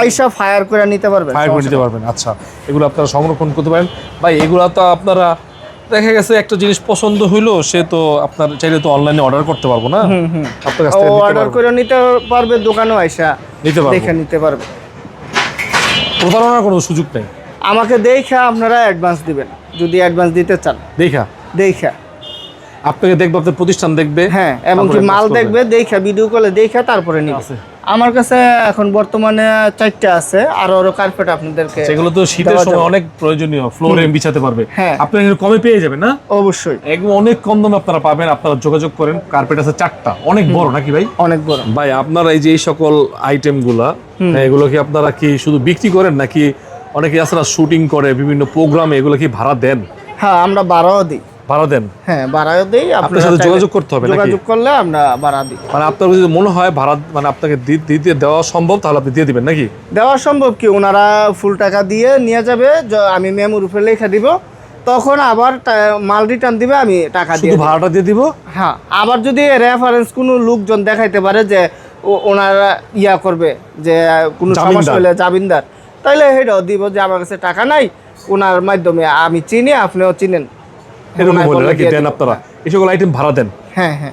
আইসা ফায়ার করে নিতে পারবেন, ফায়ার করে নিতে পারবেন। আচ্ছা, এগুলো আপনারা সংরক্ষণ করতে পারেন ভাই। এগুলো তো আপনারা দেখা গেছে একটা জিনিস পছন্দ হইলো, সে তো আপনার চাইলে তো অনলাইনে অর্ডার করতে পারবো না, আপনার কাছ থেকে অর্ডার করে নিতে পারবে, দোকানেও আইসা দেখে নিতে পারবে। প্রতারণার কোনো সুযোগ নেই। আমাকে দেখা আপনারা অ্যাডভান্স দিবেন যদি অ্যাডভান্স দিতে চান। দেখা আপনাকে দেখবে, আপনার প্রতিষ্ঠান দেখবে, হ্যাঁ, এবং কি মাল দেখবে, দেখা ভিডিও কলে দেখা তারপরে নিবে। আমার কাছে এখন বর্তমানে 4টা আছে, আরো কার্পেট আপনাদেরকে, সেগুলো তো শীতের সময় অনেক প্রয়োজনীয়, ফ্লোরে বিছাতে পারবে। আপনি কমে পেয়ে যাবেন না? অবশ্যই, একদম অনেক কম দামে আপনারা পাবেন। আপনারা যোগাযোগ করেন। কার্পেট আছে 4টা, অনেক বড় নাকি ভাই? অনেক বড় ভাই। আপনারা এই যে এই সকল আইটেমগুলা, এগুলো কি আপনারা কি শুধু বিক্রি করেন নাকি অনেকে আছে না শুটিং করে বিভিন্ন প্রোগ্রামে, এগুলো কি ভাড়া দেন? হ্যাঁ, আমরা ভাড়াও দিই। ভাড়া দেন? হ্যাঁ, ভাড়াও দিই। আপনার সাথে যোগাযোগ করতে হবে, যোগাযোগ করলে আমরা ভাড়া দিই। মানে আপনার যদি মনে হয় ভাড়া মানে আপনাকে দিতে দেওয়া সম্ভব, তাহলে আপনি দিয়ে দিবেন নাকি? দেওয়া সম্ভব কি, ওনারা ফুল টাকা দিয়ে নিয়ে যাবে, আমি মেমোর উপরে লেখা দিব, তখন আবার মাল রিটার্ন দিবে, আমি টাকা দিয়ে শুধু ভাড়াটা দিয়ে দিব। হ্যাঁ, আবার যদি রেফারেন্স কোনো লোকজন দেখাইতে পারে যে ওনারা ইয়া করবে, যে কোনো সমস্যা হলে জামিনদার, তাহলে সেটাও দিব যে আমার কাছে টাকা নাই, ওনার মাধ্যমে আমি চিনি, আপনিও চিনেন, এরকম বলে নাকি দেন আপনারা? এই সকল আইটেম ভাড়া দেন? হ্যাঁ হ্যাঁ।